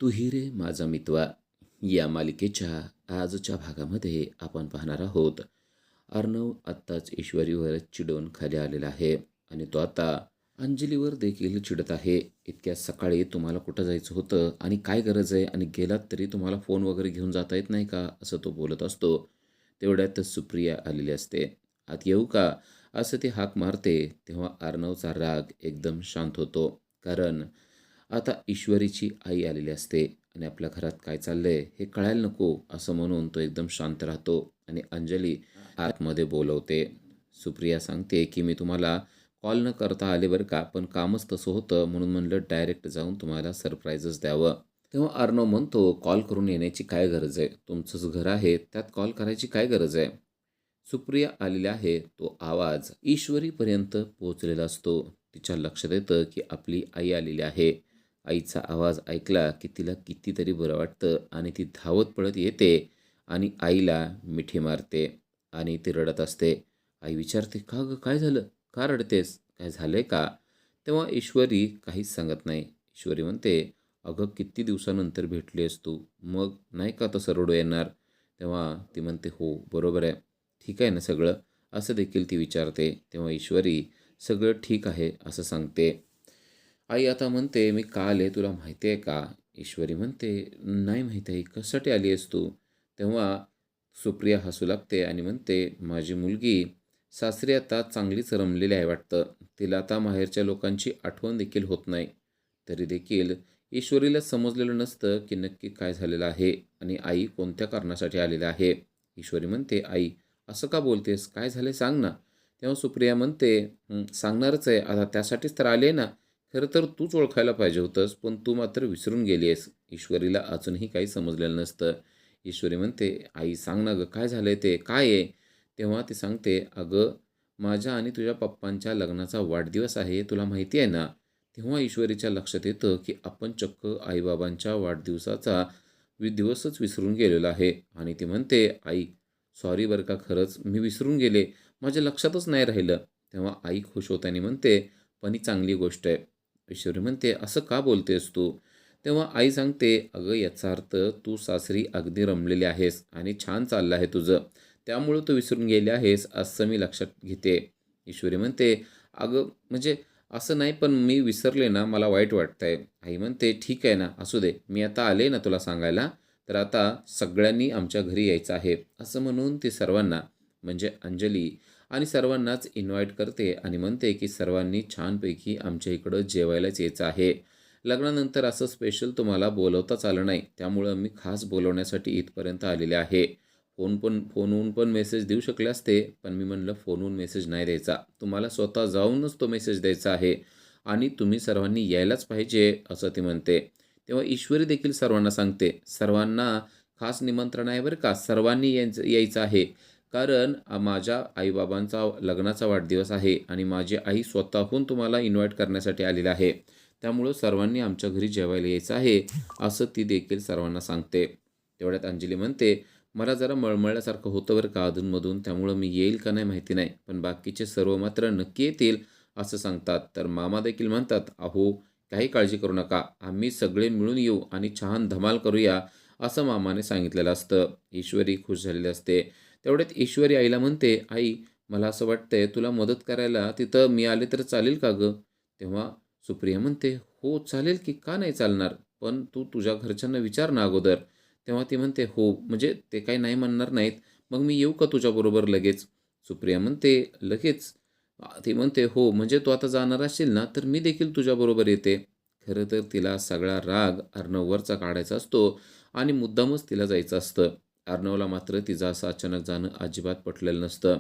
तू ही रे माझा मितवा या मालिकेच्या आजच्या भागामध्ये आपण पाहणार आहोत. अर्णव आत्ताच ईश्वरीवर चिडून खाली आलेला आहे आणि तो आता अंजलीवर देखील चिडत आहे. इतक्या सकाळी तुम्हाला कुठं जायचं होतं आणि काय गरज आहे आणि गेलात तरी तुम्हाला फोन वगैरे घेऊन जाता येत नाही का, असं तो बोलत असतो. तेवढ्यातच सुप्रिया आलेली असते. आत येऊ का, असं ती हाक मारते. तेव्हा अर्णवचा राग एकदम शांत होतो. कारण आता ईश्वरीची आई आलेली असते आणि आपल्या घरात काय चाललंय हे कळायला नको, असं म्हणून तो एकदम शांत राहतो आणि अंजली आतमध्ये बोलवते. सुप्रिया सांगते की मी तुम्हाला कॉल न करता आले बरं का, पण कामच तसं होतं म्हणून म्हणलं डायरेक्ट जाऊन तुम्हाला सरप्राईजच द्यावं. तेव्हा अर्णव म्हणतो, कॉल करून येण्याची काय गरज आहे, तुमचंच घर आहे, त्यात कॉल करायची काय गरज आहे. सुप्रिया आलेली आहे तो आवाज ईश्वरीपर्यंत पोहोचलेला असतो. तिच्या लक्षात येतं की आपली आई आलेली आहे. आईचा आवाज ऐकला की तिला कितीतरी बरं वाटतं आणि ती धावत पळत येते आणि आईला मिठी मारते आणि ती रडत असते. आई विचारते, का गं काय झालं, का रडतेस, काय झालंय का. तेव्हा ईश्वरी काहीच सांगत नाही. ईश्वरी म्हणते, अगं किती दिवसानंतर भेटलीस तू, मग नाही का तसं रडू येणार. तेव्हा ती म्हणते, हो बरोबर आहे, ठीक आहे ना सगळं, असं देखील ती विचारते. तेव्हा ईश्वरी सगळं ठीक आहे असं सांगते. आई आता म्हणते, मी का आले तुला माहिती आहे का. ईश्वरी म्हणते, नाही माहिती आहे, कशासाठी आली आहेस तू. तेव्हा सुप्रिया हसू लागते आणि म्हणते, माझी मुलगी सासरी आता चांगलीच रमलेली आहे वाटतं. तिला आता माहेरच्या लोकांची आठवण देखील होत नाही. तरी देखील ईश्वरीला समजलेलं नसतं की नक्की काय झालेलं आहे आणि आई कोणत्या कारणासाठी आलेली आहे. ईश्वरी म्हणते, आई असं का बोलतेस, काय झालं सांग ना. तेव्हा सुप्रिया म्हणते, सांगणारच आहे आता, त्यासाठीच तर आले ना. खरं तर तूच ओळखायला पाहिजे होतंस, पण तू मात्र विसरून गेली आहेस. ईश्वरीला अजूनही काही समजलेलं नसतं. ईश्वरी म्हणते, आई सांग ना गं, काय झालंय ते, काय आहे. तेव्हा ती सांगते, अगं माझ्या आणि तुझ्या पप्पांच्या लग्नाचा वाढदिवस आहे, तुला माहिती आहे ना. तेव्हा ईश्वरीच्या लक्षात येतं की आपण चक्क आईबाबांच्या वाढदिवसाचा दिवसच विसरून गेलेलो आहे आणि ती म्हणते, आई सॉरी बरं का, खरंच मी विसरून गेले, माझ्या लक्षातच नाही राहिलं. तेव्हा आई खुश होताना म्हणते, पण ही चांगली गोष्ट आहे. ईश्वरी म्हणते, असं का बोलतेस तू. तेव्हा आई सांगते, अगं याचा अर्थ तू सासरी अगदी रमलेली आहेस आणि छान चाललं आहे तुझं, त्यामुळं तू विसरून गेले आहेस असं मी लक्षात घेते. ईश्वरी म्हणते, अगं म्हणजे असं नाही, पण मी विसरले ना, मला वाईट वाटतंय. आई म्हणते, ठीक आहे ना, असू दे, मी आता आले ना तुला सांगायला, तर आता सगळ्यांनी आमच्या घरी यायचं आहे, असं म्हणून ती सर्वांना म्हणजे अंजली आणि सर्वांनाच इन्व्हाइट करते आणि म्हणते की सर्वांनी छानपैकी आमच्या इकडं जेवायलाच यायचं आहे. लग्नानंतर असं स्पेशल तुम्हाला बोलवताच आलं नाही, त्यामुळं मी खास बोलवण्यासाठी इथपर्यंत आलेले आहे. फोनवरून पण मेसेज देऊ शकले असते, पण मी म्हणलं फोनवरून मेसेज नाही द्यायचा, तुम्हाला स्वतः जाऊनच तो मेसेज द्यायचा आहे आणि तुम्ही सर्वांनी यायलाच पाहिजे, असं ती म्हणते. तेव्हा ईश्वरी देखील सर्वांना सांगते, सर्वांना खास निमंत्रण आहे बरं का, सर्वांनी यायचं यायचं आहे. कारण माझ्या आईबाबांचा लग्नाचा वाढदिवस आहे आणि माझी आई स्वतःहून तुम्हाला इन्व्हाइट करण्यासाठी आलेली आहे. त्यामुळं सर्वांनी आमच्या घरी जेवायला यायचं आहे, असं ती देखील सर्वांना सांगते. तेवढ्यात अंजली म्हणते, मला जरा मळमळल्यासारखं होतं बरं का अधूनमधून, त्यामुळं मी येईल का नाही माहिती नाही, पण बाकीचे सर्व मात्र नक्की येतील असं सांगतात. तर मामा देखील म्हणतात, अहो काही काळजी करू नका, आम्ही सगळे मिळून येऊ आणि छान धमाल करूया, असं मामाने सांगितलेलं असतं. ईश्वरी खुश झालेली असते. तेवढ्यात ईश्वरी आईला म्हणते, आई मला असं वाटतंय तुला मदत करायला तिथं मी आले तर चालेल का गं. तेव्हा सुप्रिया म्हणते, हो चालेल की, का नाही चालणार, पण तू तुझ्या घरच्यांना विचार ना अगोदर. तेव्हा ती म्हणते, हो म्हणजे ते काही नाही म्हणणार नाहीत, मग मी येऊ का तुझ्याबरोबर लगेच. सुप्रिया म्हणते, लगेच. ती म्हणते, हो म्हणजे तू आता जाणार असशील ना, तर मी देखील तुझ्याबरोबर येते. खरं तर तिला सगळा राग अर्णववरचा काढायचा असतो आणि मुद्दामच तिला जायचं असतं. अर्णवला मात्र तिचं असं अचानक जाणं अजिबात पटलेलं नसतं.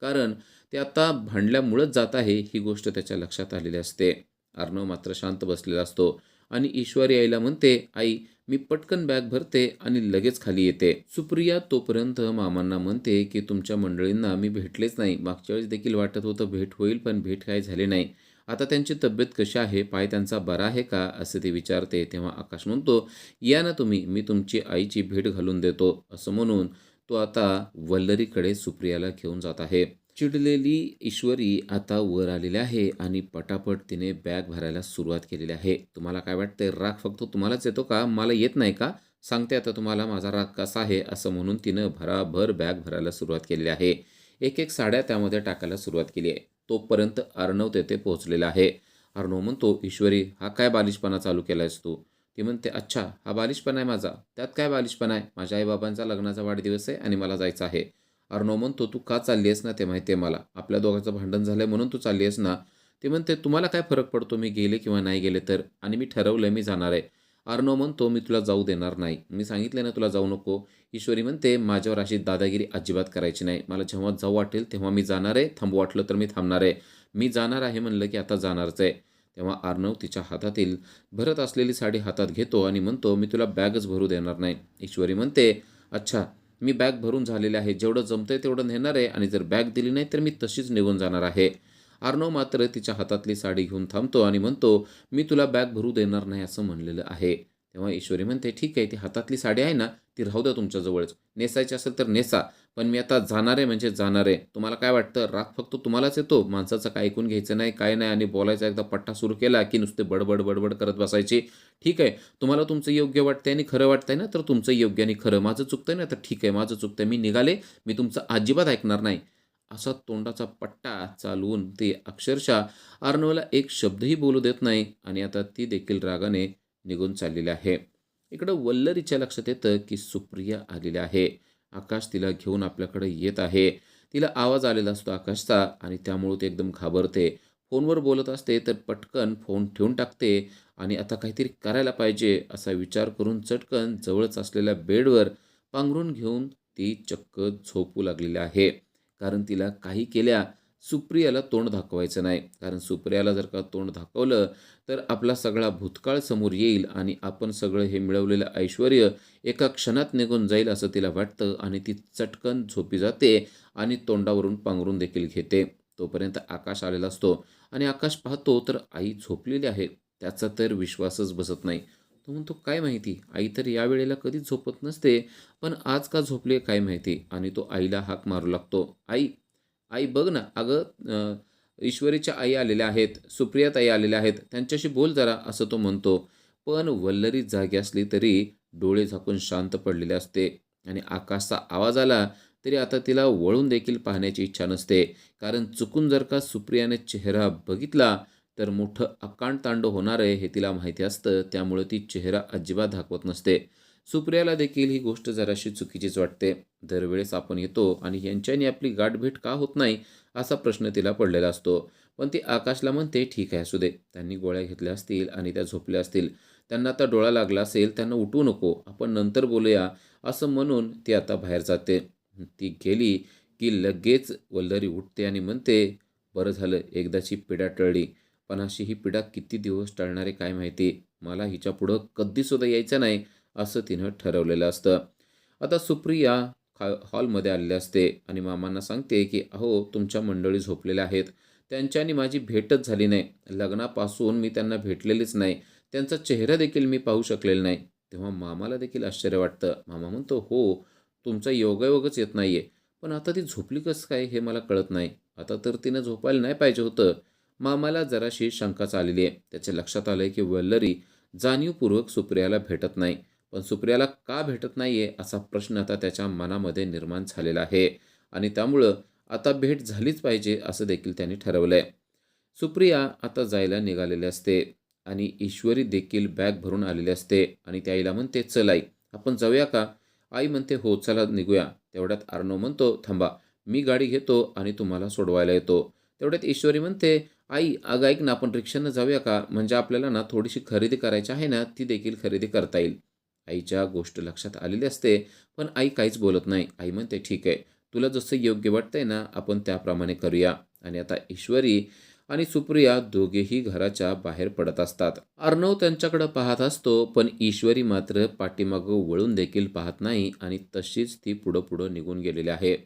कारण ते आता भांडल्यामुळंच जात आहे ही गोष्ट त्याच्या लक्षात आलेली असते. अर्णव मात्र शांत बसलेला असतो आणि ईश्वरी आईला म्हणते, आई मी पटकन बॅग भरते आणि लगेच खाली येते. सुप्रिया तोपर्यंत मामांना म्हणते की तुमच्या मंडळींना मी भेटलेच नाही. मागच्या वेळेस देखील वाटत होतं भेट होईल, पण भेट काही झाली नाही. आता त्यांची तब्येत कशी आहे, पाय त्यांचा बरा आहे का, असं ते विचारते. तेव्हा आकाश म्हणतो, या ना तुम्ही, मी तुमची आईची भेट घालून देतो, असं म्हणून तो आता वल्लरीकडे सुप्रियाला घेऊन जात आहे. चिडलेली ईश्वरी आता वर आलेली आहे आणि पटापट तिने बॅग भरायला सुरुवात केलेली आहे. तुम्हाला काय वाटतंय, राग फक्त तुम्हालाच येतो का? मला येत नाही का? सांगते आता तुम्हाला माझा राग कसा आहे, असं म्हणून तिनं भराभर बॅग भरायला सुरुवात केलेली आहे. एक-एक साड्या त्यामध्ये टाकायला सुरुवात केली आहे. तोपर्यंत अर्णव तेथे पोहोचलेला आहे. अर्णव म्हणतो, "ईश्वरी, हा काय बालिशपणा चालू केलायस तू?" ती म्हणते, "अच्छा, हा बालिशपणा आहे माझा? त्यात काय बालिशपणा आहे? माझ्या आई लग्नाचा वाढदिवस आहे आणि मला जायचं आहे." अर्णव म्हणतो, "तू का चालली आहेस ना ते माहिती आहे मला. आपल्या दोघांचं भांडण झालंय म्हणून तू चालली आहेस ना?" ती म्हणते, "तुम्हाला काय फरक पडतो मी गेले किंवा नाही गेले तर? आणि मी ठरवलंय मी जाणार आहे." अर्णव म्हणतो, "मी तुला जाऊ देणार नाही. मी सांगितलंय ना तुला जाऊ नको." ईश्वरी म्हणते, "माझ्यावर अशी दादागिरी अजिबात करायची नाही. मला जेव्हा जाऊ वाटेल तेव्हा मी जाणार आहे. थांबू वाटलं तर मी थांबणार आहे. मी जाणार आहे म्हणलं की आता जाणारच आहे." तेव्हा अर्णव तिच्या हातातील भरत असलेली साडी हातात घेतो आणि म्हणतो, "मी तुला बॅगच भरू देणार नाही." ईश्वरी म्हणते, "अच्छा, मी बॅग भरून झालेले आहे. जेवढं जमतंय तेवढं नेणार आहे आणि जर बॅग दिली नाही तर मी तशीच निघून जाणार आहे." अर्णव मात्र तिच्या हातातली साडी घेऊन थांबतो आणि म्हणतो, "मी तुला बॅग भरू देणार नाही असं म्हणलेलं आहे." तेव्हा ईश्वरी म्हणते, "ठीक आहे, ती हातातली साडी आहे ना, ती राहू द्या तुमच्याजवळच. नेसायची असेल तर नेसा. पण मी आता जाणार आहे म्हणजे जाणार आहे. तुम्हाला काय वाटतं, राग फक्त तुम्हालाच येतो? माणसाचं काय ऐकून घ्यायचं नाही, काय नाही आणि बोलायचा एकदा पट्टा सुरू केला की नुसते बडबड, बडबड करत बसायची. ठीक आहे, तुम्हाला तुमचं योग्य वाटतंय आणि खरं वाटतंय ना, तर तुमचं योग्य आणि खरं. माझं चुकतंय ना, तर ठीक आहे, माझं चुकतंय. मी निघाले. मी तुमचं अजिबात ऐकणार नाही." असा तोंडाचा पट्टा चालवून ते अक्षरशः अर्णवला एक शब्दही बोलू देत नाही आणि आता ती देखील रागाने निघून चाललेली आहे. इकडं वल्लरीच्या लक्षात येतं की सुप्रिया आलेली आहे. आकाश तिला घेऊन आपल्याकडे येत आहे. तिला आवाज आलेला असतो आकाशचा आणि त्यामुळे ती एकदम घाबरते. फोनवर बोलत असते तर पटकन फोन ठेवून टाकते आणि आता काहीतरी करायला पाहिजे असा विचार करून चटकन जवळच असलेल्या बेडवर पांघरून घेऊन ती चक्क झोपू लागलेली आहे. कारण तिला काही केल्या सुप्रियाला तोंड दाखवायचं नाही. कारण सुप्रियाला जर का तोंड दाखवलं तर आपला सगळा भूतकाळ समोर येईल आणि आपण सगळं हे मिळवलेलं ऐश्वर्य एका क्षणात निघून जाईल असं तिला वाटतं आणि ती चटकन झोपी जाते आणि तोंडावरून पांघरून देखील घेते. तोपर्यंत आकाश आलेला असतो आणि आकाश पाहतो तर आई झोपलेली आहे. त्याचा तर विश्वासच बसत नाही. तो म्हणतो, "काय माहिती? आई तर यावेळेला कधीच झोपत नसते, पण आज का झोपली काय माहिती?" आणि तो आईला हाक मारू लागतो. "आई, आई बघ ना, अगं ईश्वरीच्या आई आलेल्या आहेत, सुप्रियाताई आलेल्या आहेत, त्यांच्याशी बोल जरा," असं तो म्हणतो. पण वल्लरी जागी असली तरी डोळे झाकून शांत पडलेले असते आणि आकाशचा आवाज आला तरी आता तिला वळून देखील पाहण्याची इच्छा नसते. कारण चुकून जर का सुप्रियाने चेहरा बघितला तर मोठं आकांडतांडव होणार आहे हे तिला माहिती असतं. त्यामुळे ती चेहरा अजिबात दाखवत नसते. सुप्रियाला देखील ही गोष्ट जराशी चुकीचीच वाटते. दरवेळेस आपण येतो आणि यांच्यानी आपली गाठभेट का होत नाही असा प्रश्न तिला पडलेला असतो. पण ती आकाशला म्हणते, "ठीक आहे, असू दे. त्यांनी गोळ्या घेतल्या असतील आणि त्या झोपल्या असतील. त्यांना आता डोळा लागला असेल, त्यांना उठवू नको. आपण नंतर बोलूया." असं म्हणून ती आता बाहेर जाते. ती गेली की लगेच वल्लरी उठते आणि म्हणते, "बरं झालं, एकदाची पीडा टळली. पण अशी ही पीडा किती दिवस टळणार आहे काय माहिती. मला हिच्यापुढं कधीसुद्धा यायचं नाही." असं तिनं ठरवलेलं असतं. आता सुप्रिया हॉलमध्ये आलेली असते आणि मामांना सांगते, की "अहो, तुमच्या मंडळी झोपलेल्या आहेत. त्यांच्यानी माझी भेटच झाली नाही. लग्नापासून मी त्यांना भेटलेलीच नाही. त्यांचा चेहरा देखील मी पाहू शकलेला नाही." तेव्हा मामाला देखील आश्चर्य वाटतं. मामा म्हणतो, "हो, तुमचा योगायोगच येत नाहीये. पण आता ती झोपली कसं काय हे मला कळत नाही. आता तर तिनं झोपायला नाही पाहिजे होतं." मामाला जराशी शंकाच आलेली आहे. त्याच्या लक्षात आलंय, की वल्लरी जाणीवपूर्वक सुप्रियाला भेटत नाही. पण सुप्रियाला का भेटत नाहीये असा प्रश्न आता त्याच्या मनामध्ये निर्माण झालेला आहे आणि त्यामुळं आता भेट झालीच पाहिजे असं देखील त्यांनी ठरवलंय. सुप्रिया आता जायला निघालेली असते आणि ईश्वरी देखील बॅग भरून आलेली असते आणि त्या आईला म्हणते, "चल आई, आपण जाऊया का?" आई म्हणते, "हो, चला निघूया." तेवढ्यात अर्णव म्हणतो, "थांबा, मी गाडी घेतो आणि तुम्हाला सोडवायला येतो." तेवढ्यात ईश्वरी म्हणते, "आई, अगं ऐक ना, आपण रिक्षानं जाऊया का? म्हणजे आपल्याला ना थोडीशी खरेदी करायची आहे ना, ती देखील खरेदी करता येईल." आईच्या गोष्ट लक्षात आलेली असते, पण आई काहीच बोलत नाही. आई म्हणते, "ठीक आहे, तुला जसं योग्य वाटतंय ना, आपण त्याप्रमाणे करूया." आणि आता ईश्वरी आणि सुप्रिया दोघेही घराच्या बाहेर पडत असतात. अर्णव त्यांच्याकडे पाहत असतो, पण ईश्वरी मात्र पाठीमागं वळून देखील पाहत नाही आणि तशीच ती पुढं-पुढं निघून गेलेली आहे.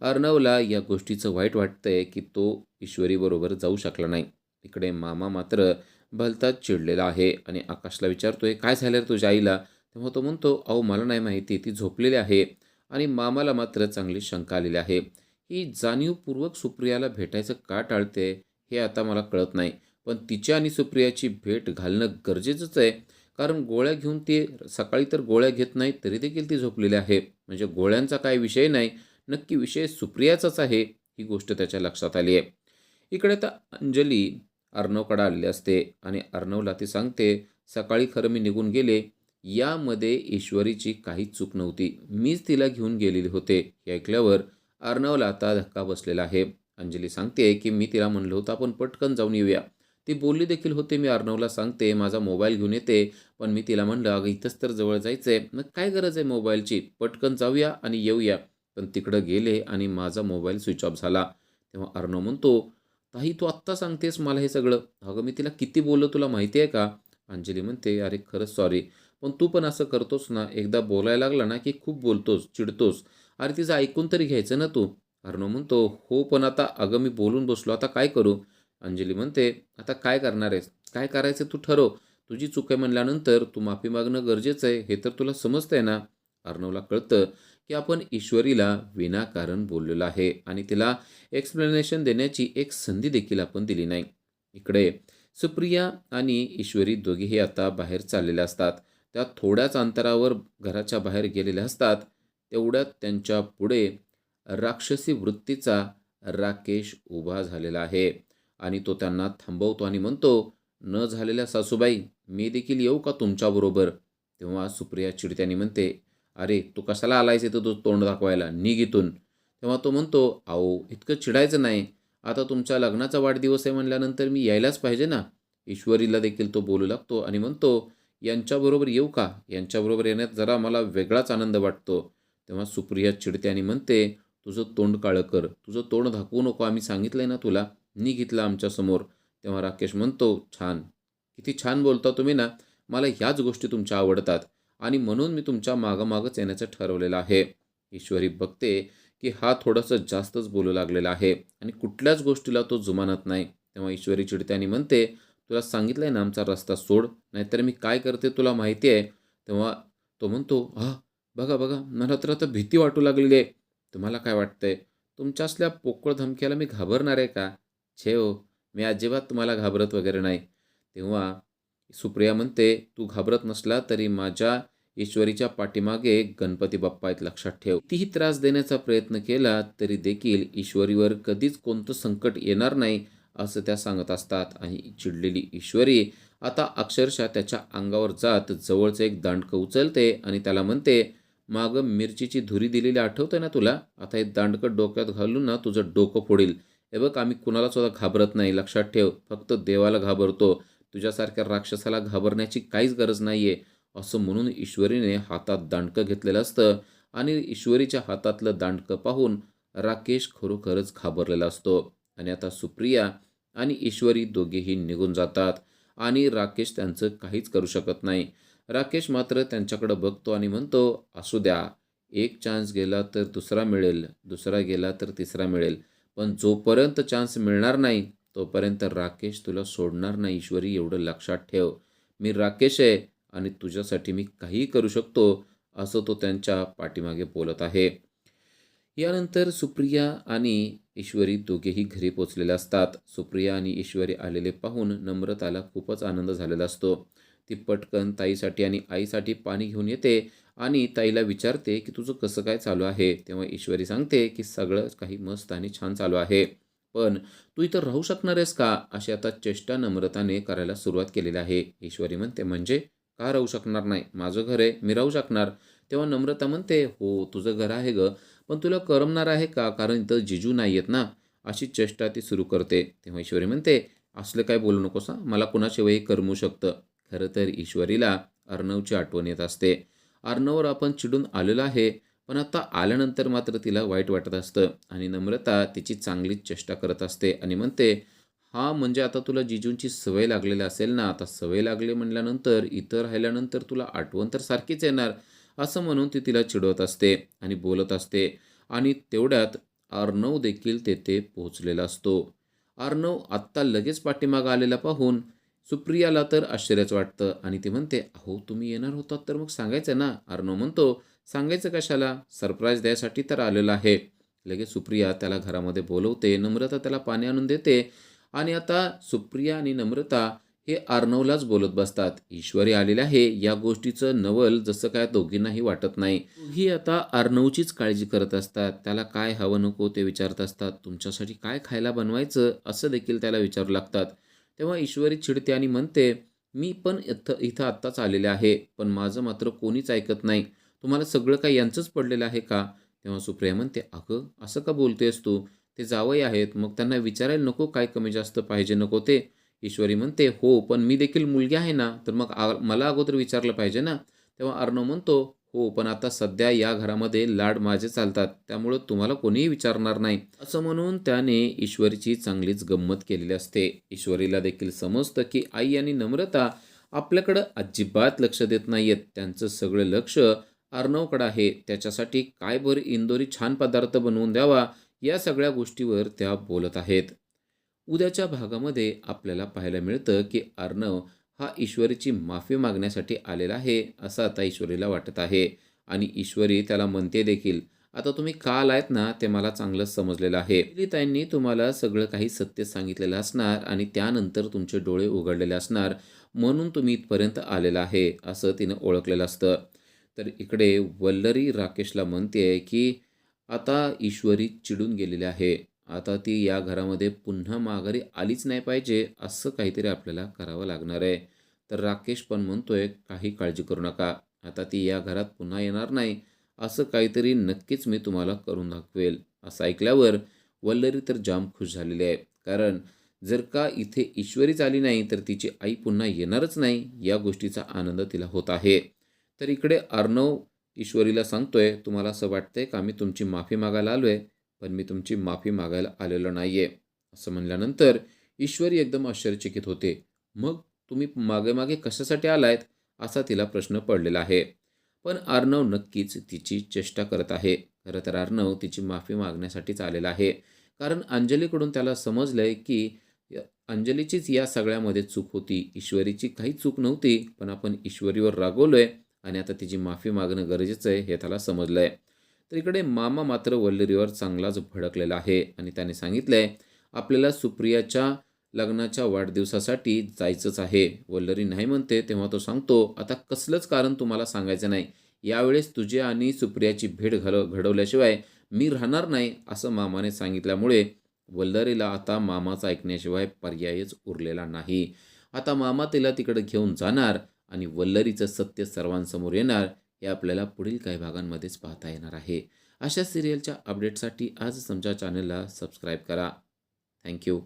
अर्णवला या गोष्टीचं वाईट वाटतंय, की तो ईश्वरीबरोबर जाऊ शकला नाही. इकडे मामा मात्र भलताच चिडलेला आहे आणि आकाशला विचारतोय, "काय झालं रे तुझ्या आईला?" तेव्हा तो म्हणतो, "अहो, मला नाही माहिती, ती झोपलेली आहे." आणि मामाला मात्र चांगली शंका आलेली आहे. ही जाणीवपूर्वक सुप्रियाला भेटायचं का टाळते हे आता मला कळत नाही. पण तिची आणि सुप्रियाची भेट घालणं गरजेचंच आहे. कारण गोळ्या घेऊन ती सकाळी तर गोळ्या घेत नाही तरी देखील ती झोपलेली आहे. म्हणजे गोळ्यांचा काही विषय नाही. नक्की विषय सुप्रियाचाच आहे, ही गोष्ट त्याच्या लक्षात आली आहे. इकडे तर अंजली अर्णवकडे आलेली असते आणि अर्णवला ती सांगते, "सकाळी खरं मी निघून गेले. यामध्ये ईश्वरीची काहीच चूक नव्हती. मीच तिला घेऊन गेलेले होते." हे ऐकल्यावर अर्णवला आता धक्का बसलेला आहे. अंजली सांगते, की "मी तिला म्हणलं होतं आपण पटकन जाऊन येऊया." ती बोलली देखील होते, "मी अर्णवला सांगते माझा मोबाईल घेऊन येते." पण मी तिला म्हणलं, "अगं इथंच तर जवळ जायचं मग काय गरज आहे मोबाईलची? पटकन जाऊया आणि येऊया." पण तिकडं गेले आणि माझा मोबाईल स्विच ऑफ झाला. तेव्हा अर्णव म्हणतो, "ताई तू आत्ता सांगतेस मला हे सगळं? अगं मी तिला किती बोललो तुला माहिती आहे का?" अंजली म्हणते, "अरे खरंच सॉरी. पण तू पण असं करतोस ना, एकदा बोलायला लागला ना, की खूप बोलतोस, चिडतोस. अरे तिचं ऐकून तरी घ्यायचं ना तू." अर्णव म्हणतो, "हो, पण आता अगं मी बोलून बसलो, आता काय करू?" अंजली म्हणते, "आता काय करणार आहेस? काय करायचं तू ठरव. तुझी चूक आहे म्हणल्यानंतर तू माफी मागणं गरजेचं आहे, हे तर तुला समजतंय ना?" अर्णवला कळतं, की आपण ईश्वरीला विनाकारण बोललेलो आहे आणि तिला एक्सप्लेनेशन देण्याची एक संधी देखील आपण दिली नाही. इकडे सुप्रिया आणि ईश्वरी दोघेही आता बाहेर चाललेल्या असतात. त्या थोड्याच अंतरावर घराच्या बाहेर गेलेल्या असतात. तेवढ्यात त्यांच्या पुढे राक्षसी वृत्तीचा राकेश उभा झालेला आहे आणि तो त्यांना थांबवतो आणि म्हणतो, "न झालेल्या सासूबाई, मी देखील येऊ का तुमच्याबरोबर?" तेव्हा सुप्रिया चिडत्याने म्हणते, "अरे, तू कशाला आलायस इथं तू तोंड दाखवायला? निघ इथून." तेव्हा तो म्हणतो, "अहो, इतकं चिडायचं नाही. आता तुमच्या लग्नाचा वाढदिवस आहे म्हणल्यानंतर मी यायलाच पाहिजे ना." ईश्वरीला देखील तो बोलू लागतो आणि म्हणतो, "यांच्याबरोबर येऊ का? यांच्याबरोबर येण्यात जरा मला वेगळाच आनंद वाटतो." तेव्हा सुप्रिया चिडते आणि म्हणते, "तुझं तोंड काळं कर. तुझं तोंड दाखवू नको. आम्ही सांगितलंय ना तुला. निघ इथलं आमच्यासमोर." तेव्हा राकेश म्हणतो, "छान. किती छान बोलता तुम्ही ना. मला ह्याच गोष्टी तुमच्या आवडतात आणि म्हणून मी तुमच्या मागं येण्याचं ठरवलेलं आहे." ईश्वरी बघते, की हा थोडंसं जास्तच बोलू लागलेला आहे आणि कुठल्याच गोष्टीला तो जुमानत नाही. तेव्हा ईश्वरी चिडते आणि म्हणते, "तुला सांगितलंय ना आमचा रस्ता सोड, नाहीतर मी काय करते तुला माहिती आहे." तेव्हा तो म्हणतो, बघा, बघा, मला तर आता भीती वाटू लागलेली आहे. तुम्हाला काय वाटतंय? तुमच्या असल्या पोकळ धमक्याला मी घाबरणार आहे का? छे हो, मी अजिबात तुम्हाला घाबरत वगैरे नाही." तेव्हा सुप्रिया म्हणते, "तू घाबरत नसला तरी माझ्या ईश्वरीच्या पाठीमागे गणपती बाप्पा आहेत लक्षात ठेव. कितीही त्रास देण्याचा प्रयत्न केला तरी देखील ईश्वरीवर कधीच कोणतं संकट येणार नाही." असं त्या सांगत असतात आणि चिडलेली ईश्वरी आता अक्षरशः त्याच्या अंगावर जात जवळचं एक दांडकं उचलते आणि त्याला म्हणते, "मागं मिरचीची धुरी दिलेली आठवतंय ना तुला? आता हे दांडकं डोक्यात घालून ना तुझं डोकं फोडील. हे बघ आम्ही कुणाला सुद्धा घाबरत नाही लक्षात ठेव. फक्त देवाला घाबरतो. तुझ्यासारख्या राक्षसाला घाबरण्याची काहीच गरज नाहीये." असं म्हणून ईश्वरीने हातात दांडकं घेतलेलं असतं आणि ईश्वरीच्या हातातलं दांडकं पाहून राकेश खरोखरच घाबरलेला असतो आणि आता सुप्रिया आणि ईश्वरी दोघेही निघून जातात आणि राकेश त्यांचं काहीच करू शकत नाही. राकेश मात्र त्यांच्याकडे बघतो आणि म्हणतो, "असू द्या. एक चान्स गेला तर दुसरा मिळेल, दुसरा गेला तर तिसरा मिळेल. पण जोपर्यंत चान्स मिळणार नाही, तोपर्यंत राकेश तुला सोडणार नाही ईश्वरी, एवढं लक्षात ठेव. मी राकेश आहे आणि तुझ्यासाठी मी काहीही करू शकतो." असं तो त्यांच्या पाठीमागे बोलत आहे. यानंतर सुप्रिया आणि ईश्वरी दोघेही घरी पोचलेले असतात. सुप्रिया आणि ईश्वरी आलेले पाहून नम्रताला खूपच आनंद झालेला असतो. ती पटकन ताईसाठी आणि आईसाठी पाणी घेऊन येते आणि ताईला विचारते, की "तुझं कसं काय चालू आहे?" तेव्हा ईश्वरी सांगते, की "सगळं काही मस्त आणि छान चालू आहे. पण तू इथं राहू शकणार आहेस का?" अशी आता चेष्टा नम्रताने करायला सुरुवात केलेली आहे. ईश्वरी म्हणते, "म्हणजे? का राहू शकणार नाही? माझं घर आहे, मी राहू शकणार." तेव्हा नम्रता म्हणते, "हो, तुझं घर आहे गं. पण तुला करमणार आहे का? कारण इथं जिजू नाही आहेत ना." अशी चेष्टा ती सुरू करते. तेव्हा ईश्वरी म्हणते, "असलं काय बोलू नकोस हां. मला कुणाशिवायही करमू शकतं." खरं तर ईश्वरीला अर्णवची आठवण येत असते. अर्णववर आपण चिडून आलेलो आहे, पण आता आल्यानंतर मात्र तिला वाईट वाटत असतं आणि नम्रता तिची चांगलीच चेष्टा करत असते आणि म्हणते, "हां, म्हणजे आता तुला जिजूंची सवय लागलेली असेल ना. आता सवय लागली म्हटल्यानंतर इथं राहिल्यानंतर तुला आठवण तर सारखीच येणार." असं म्हणून ती तिला चिडवत असते आणि बोलत असते आणि तेवढ्यात अर्णव देखील तेथे पोहोचलेला असतो. अर्णव आत्ता लगेच पाठीमागं आलेला पाहून सुप्रियाला तर आश्चर्यच वाटतं आणि ती म्हणते, "अहो, तुम्ही येणार होतात तर मग सांगायचं ना." अर्णव म्हणतो, "सांगायचं कशाला? सरप्राईज द्यायसाठी तर आलेला आहे." लगेच सुप्रिया त्याला घरामध्ये बोलवते. नम्रता त्याला पाणी आणून देते आणि आता सुप्रिया आणि नम्रता हे अर्णवलाच बोलत बसतात. ईश्वरी आलेले आहे या गोष्टीचं नवल जसं काय दोघींनाही वाटत नाही. दोघी आता अर्णवचीच काळजी करत असतात. त्याला काय हवं नको ते विचारत असतात. तुमच्यासाठी काय खायला बनवायचं असं देखील त्याला विचारू लागतात. तेव्हा ईश्वरी चिडते आणि म्हणते, मी पण इथं आत्ताच आलेले आहे, पण माझं मात्र कोणीच ऐकत नाही. तुम्हाला सगळं काही यांचंच पडलेलं आहे का? तेव्हा सुप्रिया म्हणते, अगं असं का बोलतेस तू? ते जावई आहेत, मग त्यांना विचारायला नको काय कमी जास्त पाहिजे नको ते? ईश्वरी म्हणते, हो पण मी देखील मुलगी आहे ना, तर मग मला अगोदर विचारलं पाहिजे ना? तेव्हा अर्णव म्हणतो, हो पण आता सध्या या घरामध्ये लाड माझे चालतात, त्यामुळं तुम्हाला कोणीही विचारणार नाही. असं म्हणून त्याने ईश्वरीची चांगलीच गंमत केलेली असते. ईश्वरीला देखील समजतं की आई आणि नम्रता आपल्याकडं अजिबात लक्ष देत नाहीयेत. त्यांचं सगळं लक्ष अर्णवकडं आहे. त्याच्यासाठी काय बरं इंदोरी छान पदार्थ बनवून द्यावा, या सगळ्या गोष्टीवर त्या बोलत आहेत. उद्याच्या भागामध्ये आपल्याला पाहायला मिळतं की अर्णव हा ईश्वरीची माफी मागण्यासाठी आलेला आहे, असं आता ईश्वरीला वाटत आहे. आणि ईश्वरी त्याला म्हणते देखील, आता तुम्ही का आलायत ना ते मला चांगलंच समजलेलं आहे. ताईंनी तुम्हाला सगळं काही सत्य सांगितलेलं असणार आणि त्यानंतर तुमचे डोळे उघडलेले असणार, म्हणून तुम्ही इथपर्यंत आलेला आहे असं तिनं ओळखलेलं असतं. तर इकडे वल्लरी राकेशला म्हणते की आता ईश्वरी चिडून गेलेली आहे. आता ती या घरामध्ये पुन्हा माघारी आलीच नाही पाहिजे, असं काहीतरी आपल्याला करावं लागणार आहे. तर राकेश पण म्हणतोय, काही काळजी करू नका. आता ती या घरात पुन्हा येणार नाही. असं काहीतरी नक्कीच मी तुम्हाला करून दाखवेल. असं ऐकल्यावर वल्लरी तर जाम खुश झालेली आहे. कारण जर का इथे ईश्वरीच आली नाही, तर तिची आई पुन्हा येणारच नाही, या गोष्टीचा आनंद तिला होत आहे. तर इकडे अर्णव ईश्वरीला सांगतोय, तुम्हाला असं वाटतंय का मी तुमची माफी मागायला आलोय? पण मी तुमची माफी मागायला आलेलो नाहीये. असं म्हणल्यानंतर ईश्वरी एकदम आश्चर्यचकित होते. मग तुम्ही मागे-मागे कशासाठी आलायत? असा तिला प्रश्न पडलेला आहे. पण अर्णव नक्कीच तिची चेष्टा करत आहे. खरं तर अर्णव तिची माफी मागण्यासाठीच आलेला आहे. कारण अंजलीकडून त्याला समजलंय की अंजलीचीच या सगळ्यामध्ये चूक होती. ईश्वरीची काही चूक नव्हती. पण आपण ईश्वरीवर रागवलोय आणि आता तिची माफी मागणं गरजेचं आहे हे त्याला समजलंय. तर इकडे मामा मात्र वल्लरीवर चांगलाच भडकलेला आहे आणि त्याने सांगितलंय, आपल्याला सुप्रियाच्या लग्नाच्या वाढदिवसासाठी जायचंच आहे. वल्लरी नाही म्हणते तेव्हा तो सांगतो, आता कसलंच कारण तुम्हाला सांगायचं नाही. यावेळेस तुझी आणि सुप्रियाची भेट घडवल्याशिवाय मी राहणार नाही, असं मामाने सांगितल्यामुळे वल्लरीला आता मामाचं ऐकण्याशिवाय पर्यायच उरलेला नाही. आता मामा तिला तिकडे घेऊन जाणार आणि वल्लरीचं सत्य सर्वांसमोर येणार, हे आपल्याला पुढील काही भागांमध्येच पाहता येणार आहे. अशा सिरियलच्या अपडेटसाठी आजच आमच्या चॅनलला सबस्क्राईब करा. Thank you.